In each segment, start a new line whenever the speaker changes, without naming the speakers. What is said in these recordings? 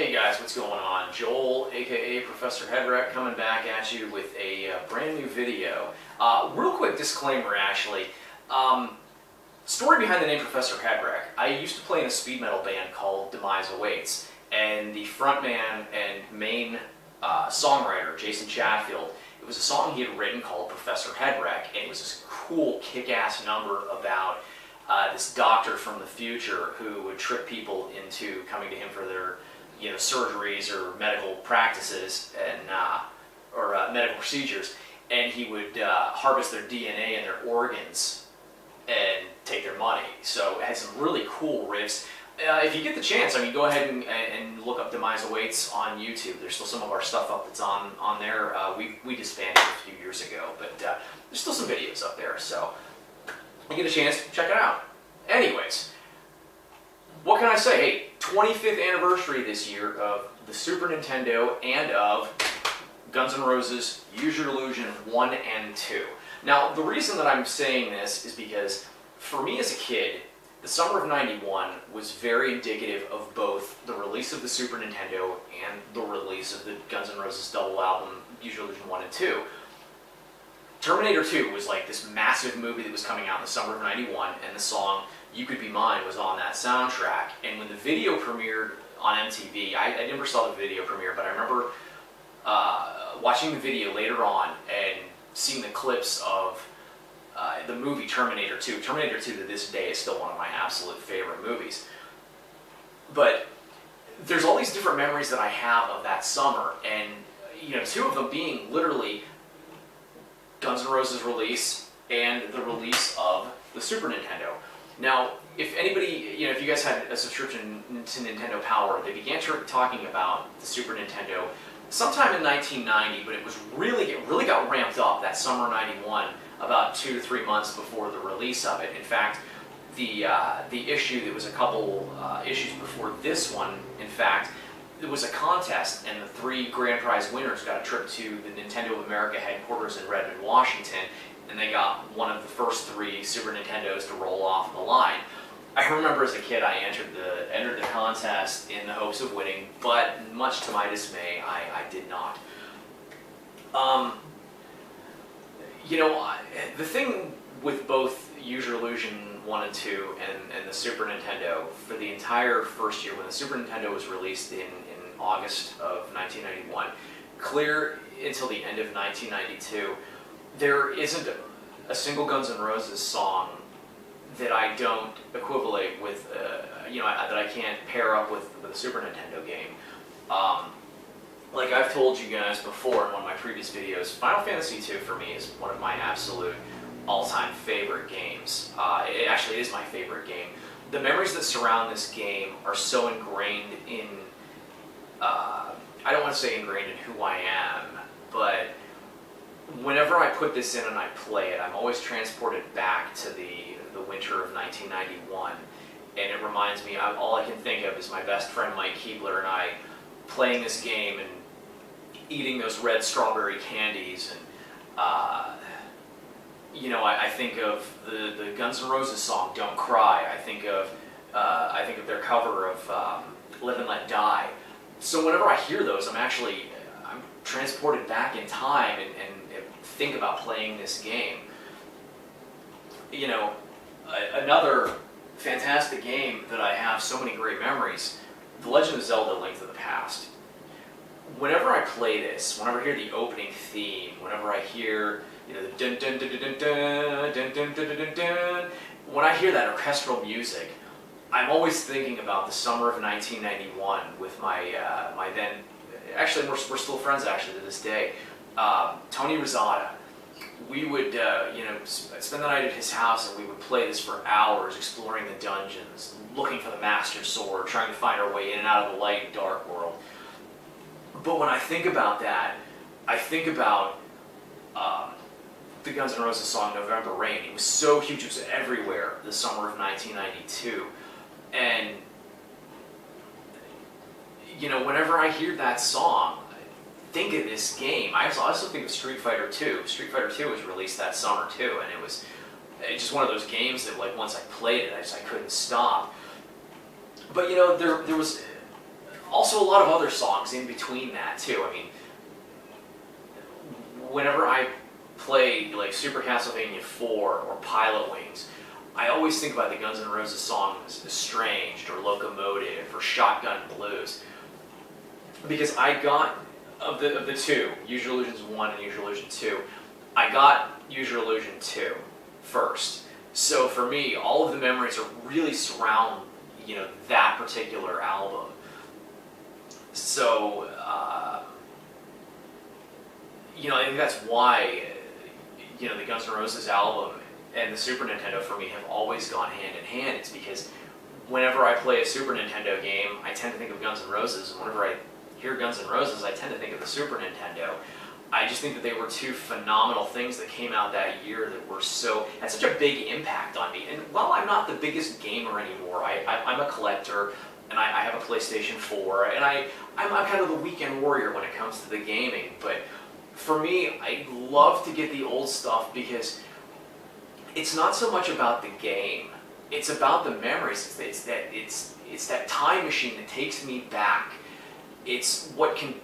Hey guys, what's going on? Joel, aka Professor Headwreck, coming back at you with a brand new video. Real quick disclaimer actually. Story behind the name Professor Headwreck. I used to play in a speed metal band called Demise Awaits, and the frontman and main songwriter, Jason Chatfield, it was a song he had written called Professor Headwreck, and it was this cool kick-ass number about this doctor from the future who would trick people into coming to him for their surgeries or medical practices and or medical procedures, and he would harvest their DNA and their organs and take their money. So it has some really cool riffs. If you get the chance, I mean, go ahead and look up Demise Awaits on YouTube. There's still some of our stuff up that's on there. We disbanded a few years ago, but there's still some videos up there. So if you get a chance, check it out. Anyways, what can I say? Hey, 25th anniversary this year of the Super Nintendo and of Guns N' Roses Use Your Illusion 1 and 2. Now, the reason that I'm saying this is because, for me as a kid, the summer of '91 was very indicative of both the release of the Super Nintendo and the release of the Guns N' Roses double album, Use Your Illusion 1 and 2. Terminator 2 was like this massive movie that was coming out in the summer of '91, and the song You Could Be Mine was on that soundtrack. And when the video premiered on MTV, I never saw the video premiere, but I remember watching the video later on and seeing the clips of the movie Terminator 2. Terminator 2 to this day is still one of my absolute favorite movies. But there's all these different memories that I have of that summer, and two of them being literally Guns N' Roses release and the release of the Super Nintendo. Now, if anybody, if you guys had a subscription to Nintendo Power, they began talking about the Super Nintendo sometime in 1990, but it really got ramped up that summer of '91, about 2 to 3 months before the release of it. In fact, the issue, there was a couple issues before this one, in fact, it was a contest, and the 3 grand prize winners got a trip to the Nintendo of America headquarters in Redmond, Washington, and they got one of the first 3 Super Nintendos to roll off the line. I remember as a kid I entered the contest in the hopes of winning, but much to my dismay, I did not. The thing with both Use Your Illusion 1 and 2 and the Super Nintendo, for the entire first year, when the Super Nintendo was released in August of 1991, clear until the end of 1992, there isn't a single Guns N' Roses song that I don't equivalate with, that I can't pair up with a Super Nintendo game. Like I've told you guys before in one of my previous videos, Final Fantasy II for me is one of my absolute all-time favorite games. It actually is my favorite game. The memories that surround this game are so ingrained in, I don't want to say ingrained in who I am, but whenever I put this in and I play it, I'm always transported back to the winter of 1991, and it reminds me, all I can think of is my best friend Mike Keebler and I playing this game and eating those red strawberry candies, and I think of the Guns N' Roses song "Don't Cry." I think of their cover of "Live and Let Die." So whenever I hear those, I'm transported back in time and think about playing this game. Another fantastic game that I have so many great memories, The Legend of Zelda: Link to the Past. Whenever I play this, whenever I hear the opening theme, whenever I hear the dun dun dun dun dun dun dun dun dun dun, when I hear that orchestral music, I'm always thinking about the summer of 1991 with my then, actually we're still friends actually to this day, Tony Rosada. We would spend the night at his house, and we would play this for hours, exploring the dungeons, looking for the Master Sword, trying to find our way in and out of the light, dark world. But when I think about that, I think about the Guns N' Roses song "November Rain." It was so huge; it was everywhere the summer of 1992, and whenever I hear that song, think of this game. I also think of Street Fighter 2. Street Fighter 2 was released that summer too, and it's just one of those games that, like, once I played it, I couldn't stop. But there was Also a lot of other songs in between that too. I mean, whenever I play like Super Castlevania 4 or Pilot Wings, I always think about the Guns N' Roses songs Estranged or Locomotive or Shotgun Blues, because I got, of the two, Use Your Illusions 1 and Use Your Illusion 2, I got Use Your Illusion 2 first. So for me, all of the memories are really surround, you know, that particular album. So, you know, I think that's why, you know, the Guns N' Roses album and the Super Nintendo for me have always gone hand in hand. It's because whenever I play a Super Nintendo game, I tend to think of Guns N' Roses, and whenever I hear Guns N' Roses, I tend to think of the Super Nintendo. I just think that they were two phenomenal things that came out that year that were had such a big impact on me. And while I'm not the biggest gamer anymore, I'm a collector, and I have a PlayStation 4, and I'm kind of the weekend warrior when it comes to the gaming. But for me, I love to get the old stuff because it's not so much about the game. It's about the memories. It's that time machine that takes me back. It's what can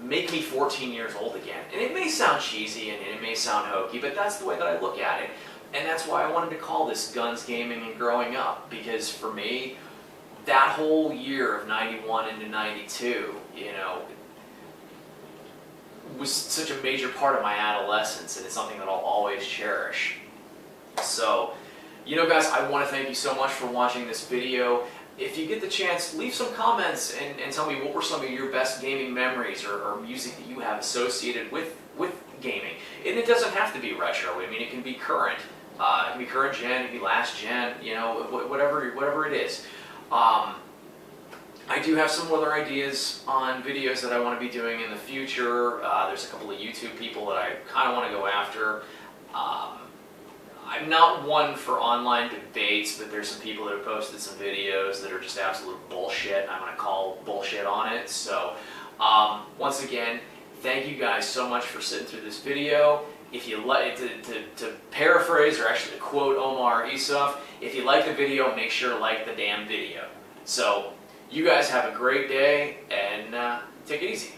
make me 14 years old again. And it may sound cheesy and it may sound hokey, but that's the way that I look at it. And that's why I wanted to call this Guns Gaming and Growing Up, because for me, that whole year of 91 into 92, you know, was such a major part of my adolescence, and it's something that I'll always cherish. So, you know guys, I want to thank you so much for watching this video. If you get the chance, leave some comments and tell me what were some of your best gaming memories or music that you have associated with gaming. And it doesn't have to be retro. I mean, it can be current. It can be current gen, it can be last gen, you know, whatever it is. I do have some other ideas on videos that I want to be doing in the future. There's a couple of YouTube people that I kind of want to go after. I'm not one for online debates, but there's some people that have posted some videos that are just absolute bullshit. I'm going to call bullshit on it. So, once again, thank you guys so much for sitting through this video. If you like, to paraphrase or actually to quote Omar Isuf, if you like the video, make sure to like the damn video. So, you guys have a great day and take it easy.